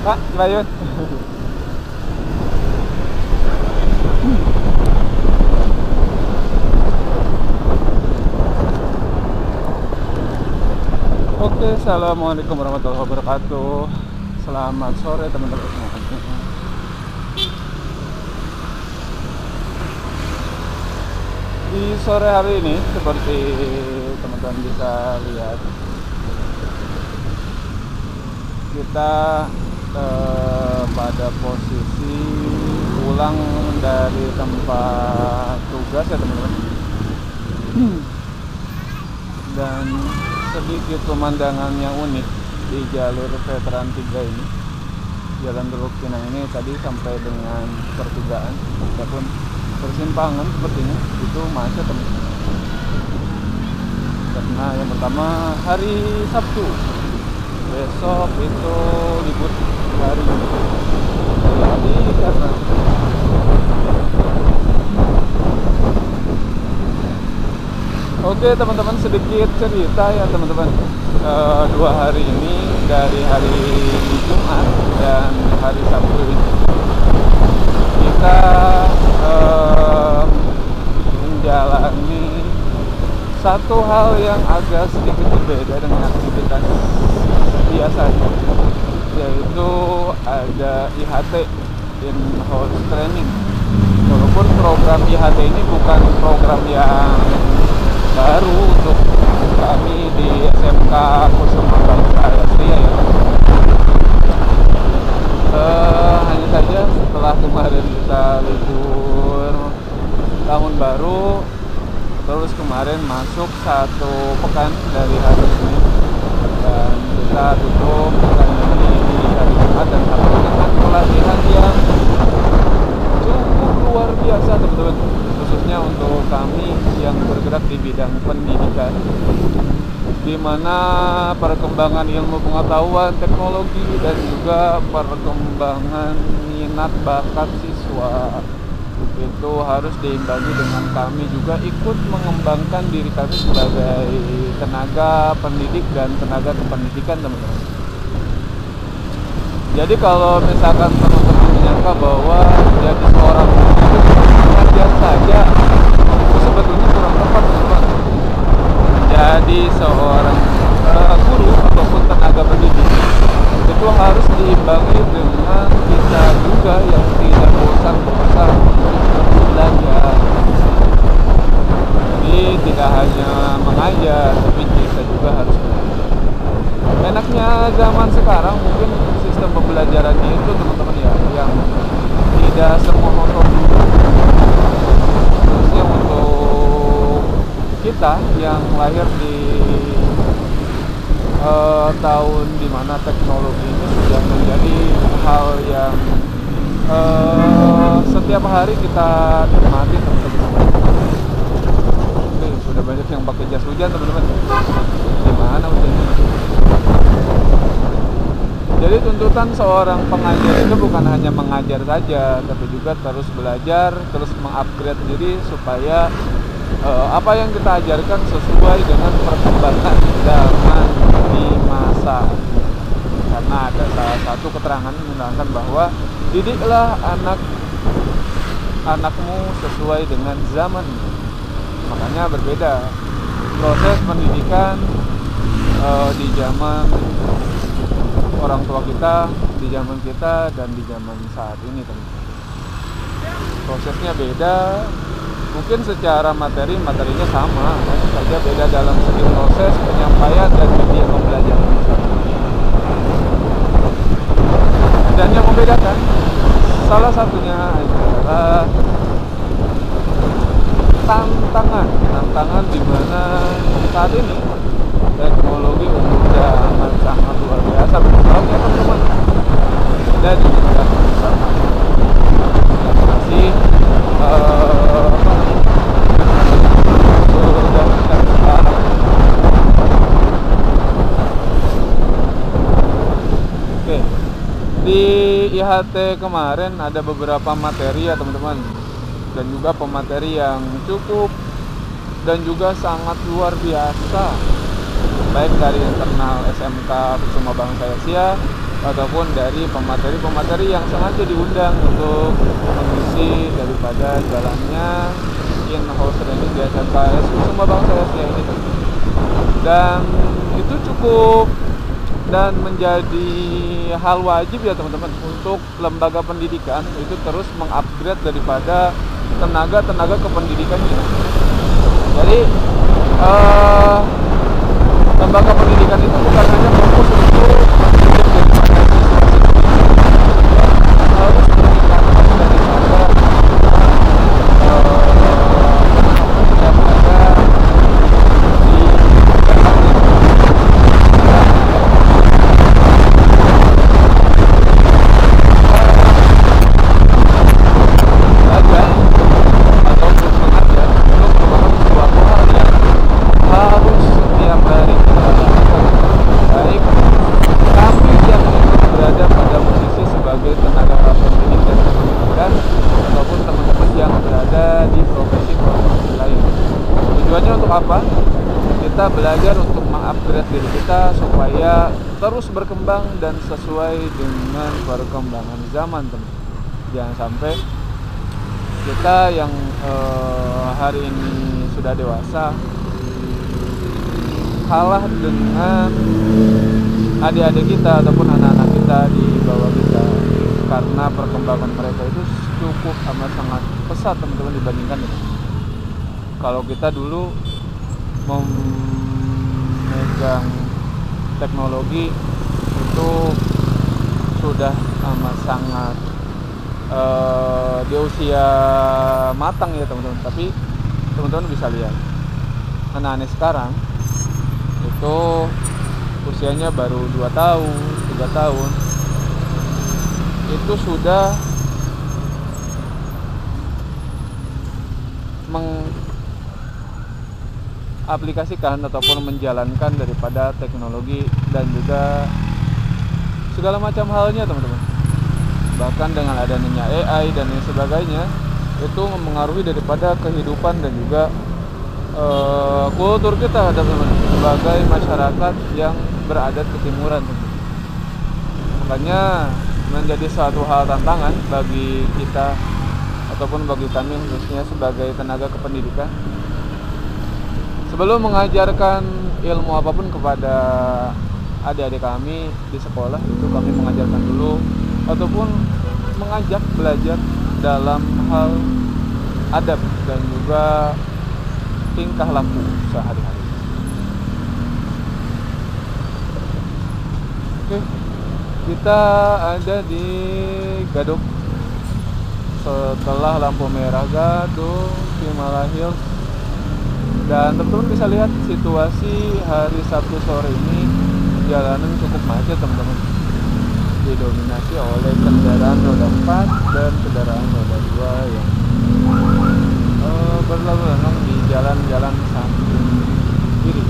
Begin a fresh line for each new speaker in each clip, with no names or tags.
Pak, Cibayun. Oke, assalamualaikum warahmatullahi wabarakatuh. Selamat sore teman-teman semua. Di sore hari ini, seperti teman-teman bisa lihat, kita pada posisi pulang dari tempat tugas ya teman-teman. Dan sedikit pemandangan yang unik di jalur Veteran 3 ini, Jalan Teluk Pinang ini tadi sampai dengan pertigaan ataupun persimpangan sepertinya itu macet teman-teman. Karena yang pertama hari Sabtu, besok itu libur hari. Jadi karena oke teman-teman, sedikit cerita ya teman-teman. 2 hari ini, dari hari Jumat dan hari Sabtu ini, kita menjalani satu hal yang agak sedikit berbeda dengan aktivitas biasanya, yaitu ada IHT, in-house training. Walaupun program IHT ini bukan program yang baru untuk kami di SMK Kusuma Bangsa Sia ya. Hanya saja setelah kemarin kita libur tahun baru, terus kemarin masuk 1 pekan dari hari Senin, dan kita tutup pekan ini di hari Jumat dan Sabtu dengan pelatihan yang cukup luar biasa teman-teman, khususnya untuk kami yang bergerak di bidang pendidikan, di mana perkembangan ilmu pengetahuan, teknologi, dan juga perkembangan minat bakat siswa itu harus diimbangi dengan kami juga ikut mengembangkan diri kami sebagai tenaga pendidik dan tenaga kependidikan teman-teman. Jadi kalau misalkan teman-teman menyangka bahwa jadi seorang pengajar saja, itu sebetulnya kurang tepat teman-teman. Jadi seorang guru ataupun tenaga pendidik itu harus diimbangi dengan kita juga yang tidak bosan-bosan untuk belajar. Jadi tidak hanya mengajar, tapi kita juga harus belajar. Enaknya zaman sekarang mungkin sistem pembelajarannya itu teman-teman ya, yang tidak semonoton dulu. Khususnya untuk kita yang lahir di tahun dimana teknologi ini sudah menjadi hal yang setiap hari kita nikmati teman-teman. Oke, sudah banyak yang pakai jas hujan teman-teman. Gimana hujannya? Jadi tuntutan seorang pengajar itu bukan hanya mengajar saja, tapi juga terus belajar, terus mengupgrade diri supaya apa yang kita ajarkan sesuai dengan perkembangan zaman di masa. Karena ada salah satu keterangan menerangkan bahwa didiklah anakmu sesuai dengan zaman. Makanya berbeda proses pendidikan di zaman orang tua kita, di zaman kita, dan di zaman saat ini teman-teman. Prosesnya beda. Mungkin secara materinya sama, hanya saja beda dalam segi proses penyampaian dan media pembelajaran. Dan yang membedakan salah satunya adalah tantangan di mana saat ini teknologi sudah sangat luar biasa berkembangnya teman-teman. Dan juga masih Oke, di IHT kemarin ada beberapa materi ya teman-teman, dan juga pemateri yang cukup dan juga sangat luar biasa, baik dari internal SMK Kusuma Bangsa Sia ataupun dari pemateri-pemateri yang sengaja diundang untuk mengisi daripada jalannya in-house training di SMK SU Sumba Bangsa Asia ini. Dan itu cukup dan menjadi hal wajib ya teman-teman untuk lembaga pendidikan itu terus mengupgrade daripada tenaga kependidikannya. Jadi lembaga pendidikan itu bukan hanya fokus untuk mendidik daripada siswa-siswi, harus meningkatkan daripada yang ada di belajar ataupun mengajar itu merupakan suatu hal yang harus setiap hari kita lakukan. Baik kami yang berada pada posisi sebagai tenaga pendidik dan pendidikan ataupun teman-teman yang berada di profesi-profesi lain. Tujuannya untuk apa? Kita belajar untuk mengupgrade diri kita supaya terus berkembang dan sesuai dengan perkembangan zaman, teman. Jangan sampai kita yang hari ini sudah dewasa kalah dengan adik-adik kita ataupun anak-anak kita di bawah kita, karena perkembangan mereka itu cukup amat sangat pesat teman-teman dibandingkan dengan kalau kita dulu memegang teknologi itu sudah amat sangat di usia matang ya teman-teman. Tapi teman-teman bisa lihat anak-anak sekarang itu usianya baru 2 tahun, 3 tahun itu sudah mengaplikasikan ataupun menjalankan daripada teknologi dan juga segala macam halnya teman-teman. Bahkan dengan adanya AI dan lain sebagainya itu mempengaruhi daripada kehidupan dan juga kultur kita teman-teman sebagai masyarakat yang beradat ketimuran. Makanya menjadi suatu hal tantangan bagi kita ataupun bagi kami khususnya sebagai tenaga kependidikan, sebelum mengajarkan ilmu apapun kepada adik-adik kami di sekolah itu kami mengajarkan dulu ataupun mengajak belajar dalam hal adab dan juga tingkah laku sehari-hari. Oke, kita ada di Gadok. Setelah lampu merah Gadok, Himala Hills. Dan teman-teman bisa lihat situasi hari Sabtu sore ini jalanan cukup macet teman-teman. Didominasi oleh kendaraan roda 4 dan kendaraan roda 2 yang berlalu lalang di jalan-jalan samping kiri.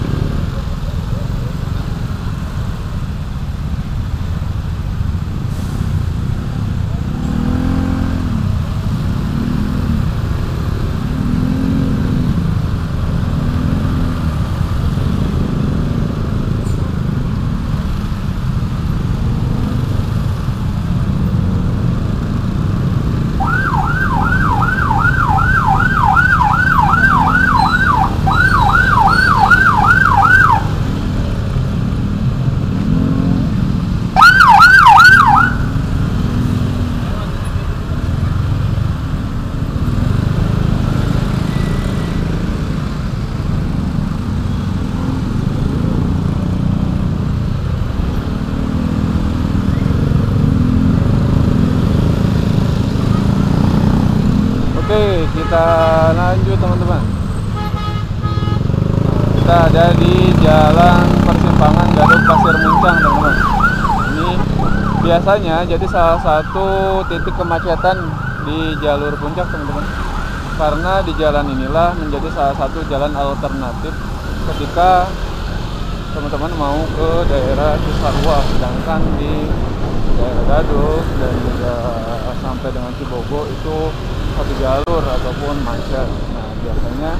Oke, kita lanjut teman-teman. Kita ada di jalan persimpangan Gadok Pasir Muncang teman-teman. Ini biasanya jadi salah satu titik kemacetan di jalur puncak teman-teman, karena di jalan inilah menjadi salah satu jalan alternatif ketika teman-teman mau ke daerah Cisarua, sedangkan di daerah Gadok dan juga sampai dengan Cibogo itu satu jalur ataupun macet. Nah, biasanya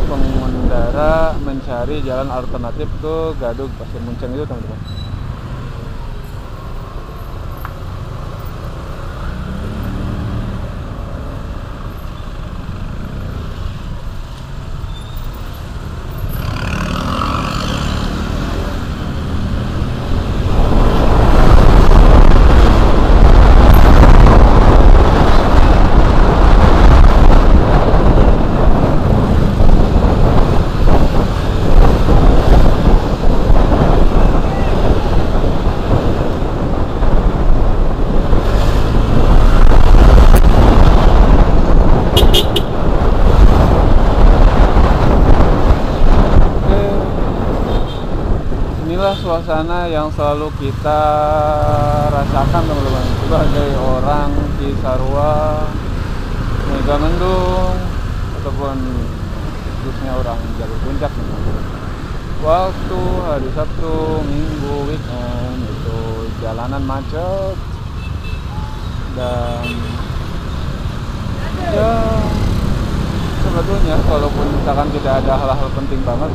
pengendara mencari jalan alternatif ke Gadok Pasir Muncang itu teman-teman. suasana yang selalu kita rasakan teman-teman sebagai orang Cisarua, Megamendung, ataupun khususnya orang Jalur Puncak. Waktu hari Sabtu, Minggu, weekend itu jalanan macet dan ya sebetulnya walaupun misalkan tidak ada hal-hal penting banget,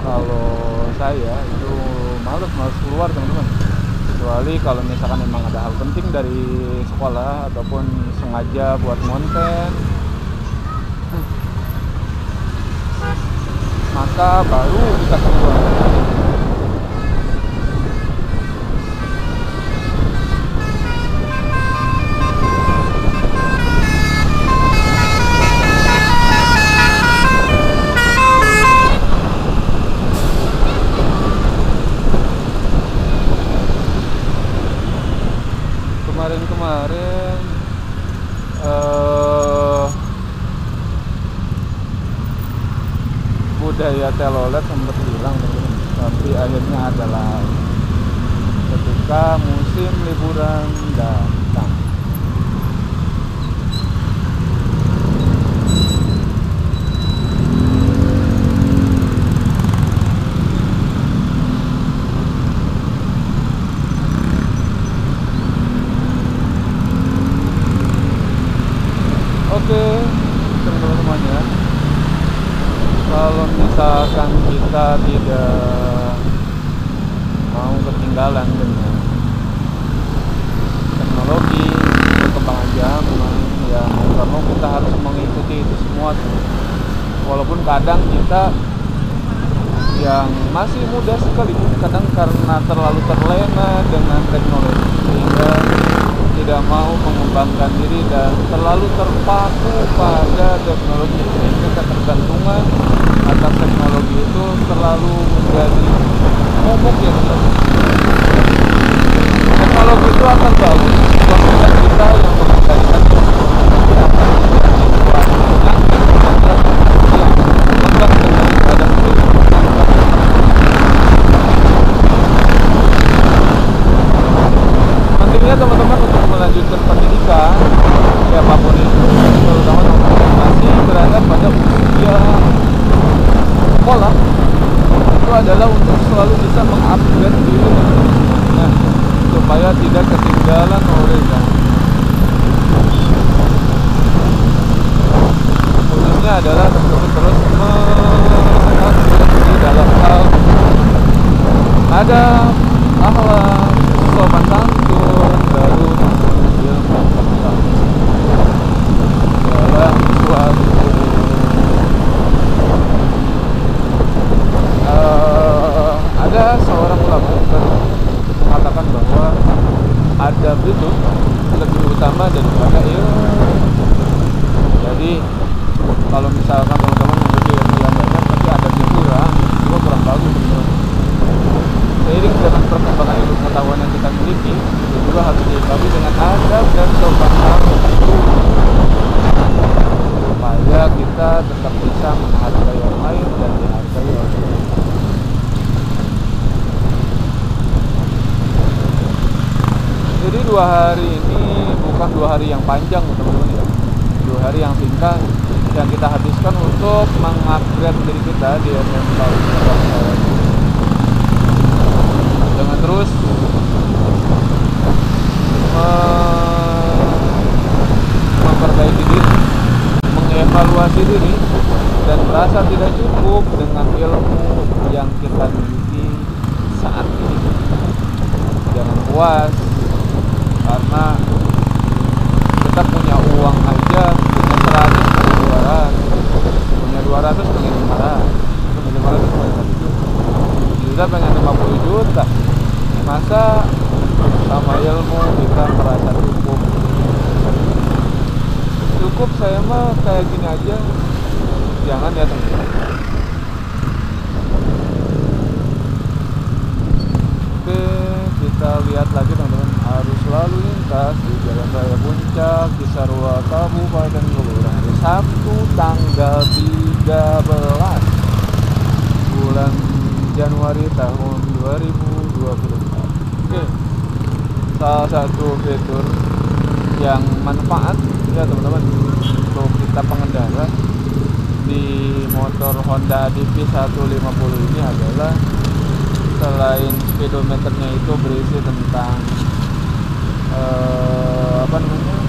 kalau saya itu males keluar teman-teman, kecuali kalau misalkan memang ada hal penting dari sekolah ataupun sengaja buat konten, maka baru bisa keluar. Kemarin budaya telolet sempat hilang teman-teman, tapi akhirnya adalah ketika musim liburan datang. Oke, teman-teman semuanya, kalau misalkan kita tidak mau ketinggalan dengan teknologi, perkembangan zaman, ya karena kita harus mengikuti itu semua. Walaupun kadang kita yang masih muda sekali, kadang karena terlalu terlena dengan teknologi sehingga tidak mau mengembangkan diri dan terlalu terpaku pada teknologi, sehingga ketergantungan atas teknologi itu terlalu menjadi momok ya teman-teman. Teknologi itu akan bagus ketika kita yang mengendalikan, tapi akan menjadi suatu penyakit yang lepas dengan pada kehidupan. Pentingnya teman-teman untuk melanjutkan pendidikan siapapun itu, terutama teman-teman masih berada pada usia sekolah, itu adalah untuk selalu bisa mengupgrade diri teman-teman, supaya tidak ketinggalan oleh zaman. Khususnya adalah teman-teman terus mengupgrade dalam hal ada akhlak, sopan santun, baru masuk ilmu pengetahuan dalam suatu ada seorang ulama mengatakan bahwa adab itu lebih utama daripada ilmu. Jadi kalau misalkan teman-teman memiliki ilmu yang banyak tapi adabnya kurang, itu kurang bagus teman-teman. Seiring dengan perkembangan ilmu pengetahuan yang kita miliki, itu juga harus diikapi dengan adab dan sopan santun supaya kita tetap bisa menghargai orang lain dan dihargai orang lain. Jadi 2 hari ini bukan 2 hari yang panjang teman-teman ya, 2 hari yang singkat yang kita habiskan untuk mengupgrade diri kita di SMK dengan terus memperbaiki diri, mengevaluasi diri, dan merasa tidak cukup dengan ilmu yang kita miliki saat ini. Jangan puas karena kita punya uang aja, punya 100 pengen 200, punya 200 pengen 500, punya 500 pengen 1 juta, pengen 50 juta. Masa sama ilmu kita merasa cukup? Cukup saya mah kayak gini aja. Jangan ya teman-teman. Oke, kita lihat lagi teman-teman, arus lalu lintas di Jalan Raya Puncak Cisarua Kabupaten Bogor hari Sabtu tanggal 13 bulan Januari tahun 2021. Oke, salah satu fitur yang manfaat ya teman-teman untuk kita pengendara di motor Honda DP 150 ini adalah selain speedometernya itu berisi tentang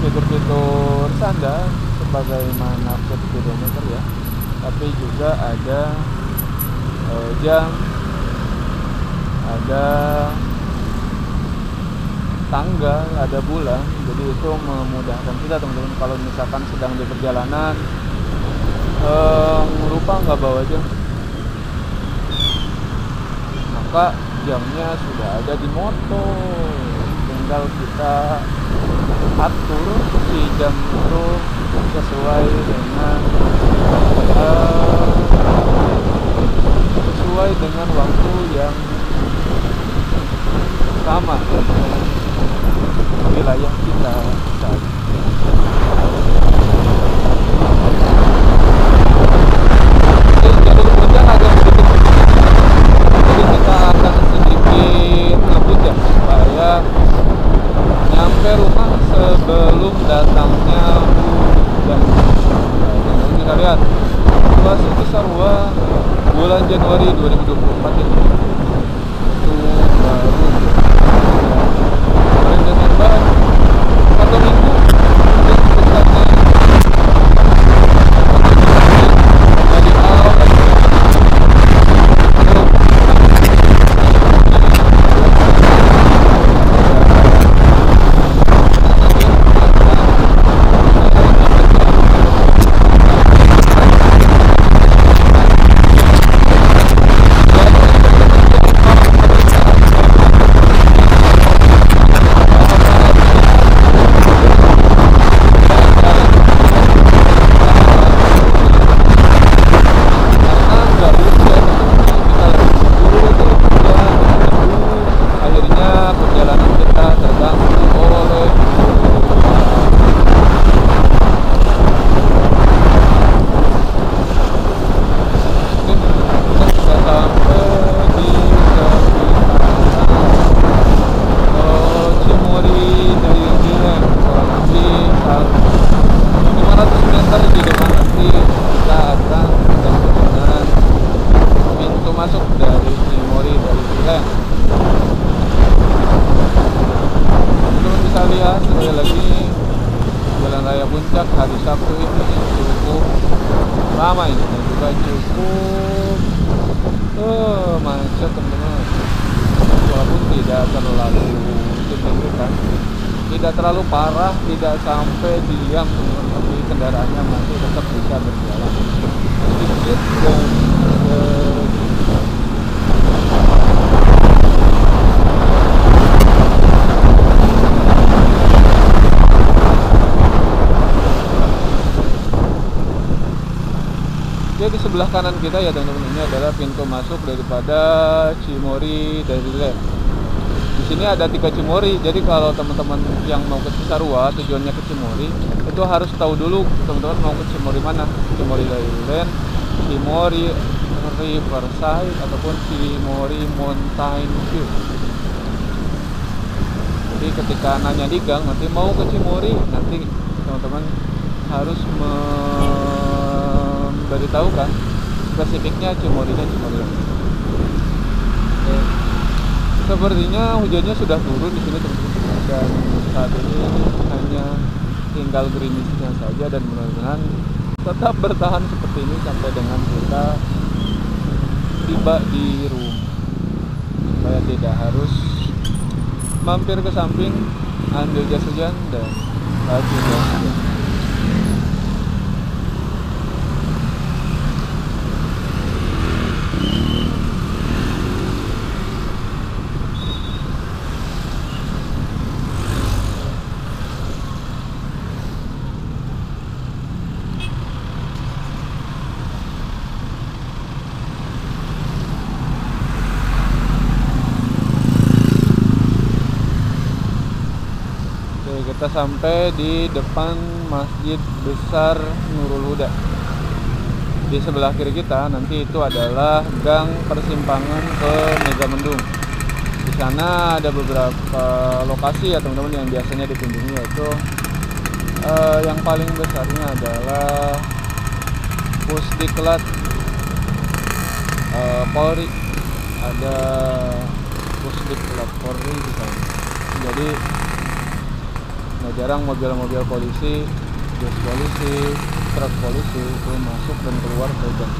fitur-fitur standar sebagaimana speedometer ya, tapi juga ada jam, ada tanggal, ada bulan. Jadi itu memudahkan kita teman-teman kalau misalkan sedang di perjalanan lupa nggak bawa jam, maka jamnya sudah ada di motor, tinggal kita atur si jam itu sesuai dengan waktu yang sama dengan wilayah kita saat ini. Jadi hujan agak sedikit, jadi kita akan sedikit ngebut ya supaya nyampe rumah sebelum datangnya hujan. Nah, kita lihat situasi Cisarua bulan Januari 2024 ini itu baru kemarin dengan baik 1 minggu dan besarnya dari awal hari Sabtu ini cukup ramai dan juga cukup macet teman-teman, walaupun tidak terlalu signifikan, tidak terlalu parah, tidak sampai diam teman-teman, tapi kendaraannya masih tetap bisa berjalan sedikit dan di sebelah kanan kita ya teman-teman, ini adalah pintu masuk daripada Cimory Dairyland. Di sini ada 3 Cimory. Jadi kalau teman-teman yang mau ke Cisarua tujuannya ke Cimory, itu harus tahu dulu teman-teman mau ke Cimory mana, Cimory Dairyland, Cimory Riverside ataupun Cimory Mountain View. Jadi ketika nanya di gang nanti mau ke Cimory, nanti teman-teman harus memberitahukan spesifiknya Cimory-nya Cimory. Sepertinya hujannya sudah turun di sini teman-teman, dan saat ini hanya tinggal gerimisnya saja, dan mudah-mudahan tetap bertahan seperti ini sampai dengan kita tiba di rumah, supaya tidak harus mampir ke samping, ambil jas hujan dan baju jas hujan. Kita sampai di depan Masjid Besar Nurul Huda. Di sebelah kiri kita nanti itu adalah gang persimpangan ke Megamendung. Di sana ada beberapa lokasi ya teman-teman yang biasanya dikunjungi, yaitu yang paling besarnya adalah Pusdiklat Polri. Ada Pusdiklat Polri di sana. Jadi nggak jarang mobil-mobil polisi, bus polisi, truk polisi itu masuk dan keluar ke gang.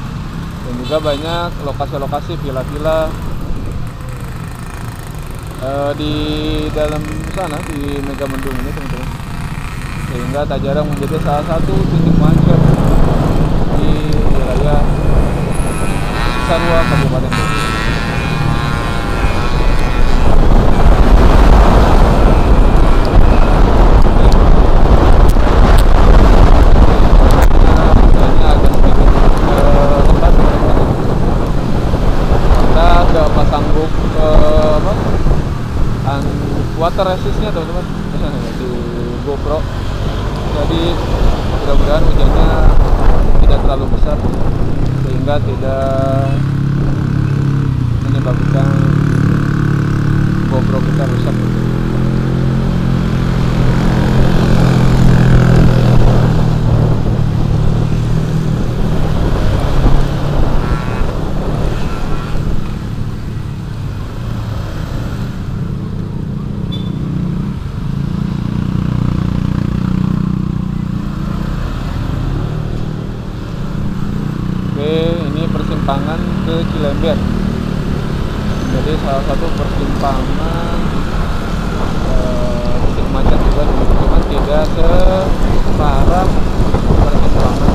Dan juga banyak lokasi-lokasi villa-villa di dalam sana di Megamendung ini teman-teman, sehingga tak jarang menjadi salah satu titik macet di wilayah Cisarua, Kabupaten Bogor. Water resistnya teman-teman di GoPro, jadi mudah-mudahan hujannya tidak terlalu besar sehingga tidak menyebabkan GoPro kita rusak. Persimpangan ke Cilember, jadi salah satu persimpangan titik macet juga, cuman tidak separah persimpangan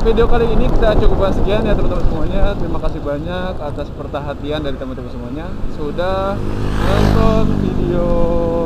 video kali ini kita cukupkan sekian ya teman-teman semuanya. Terima kasih banyak atas perhatian dari teman-teman semuanya sudah nonton video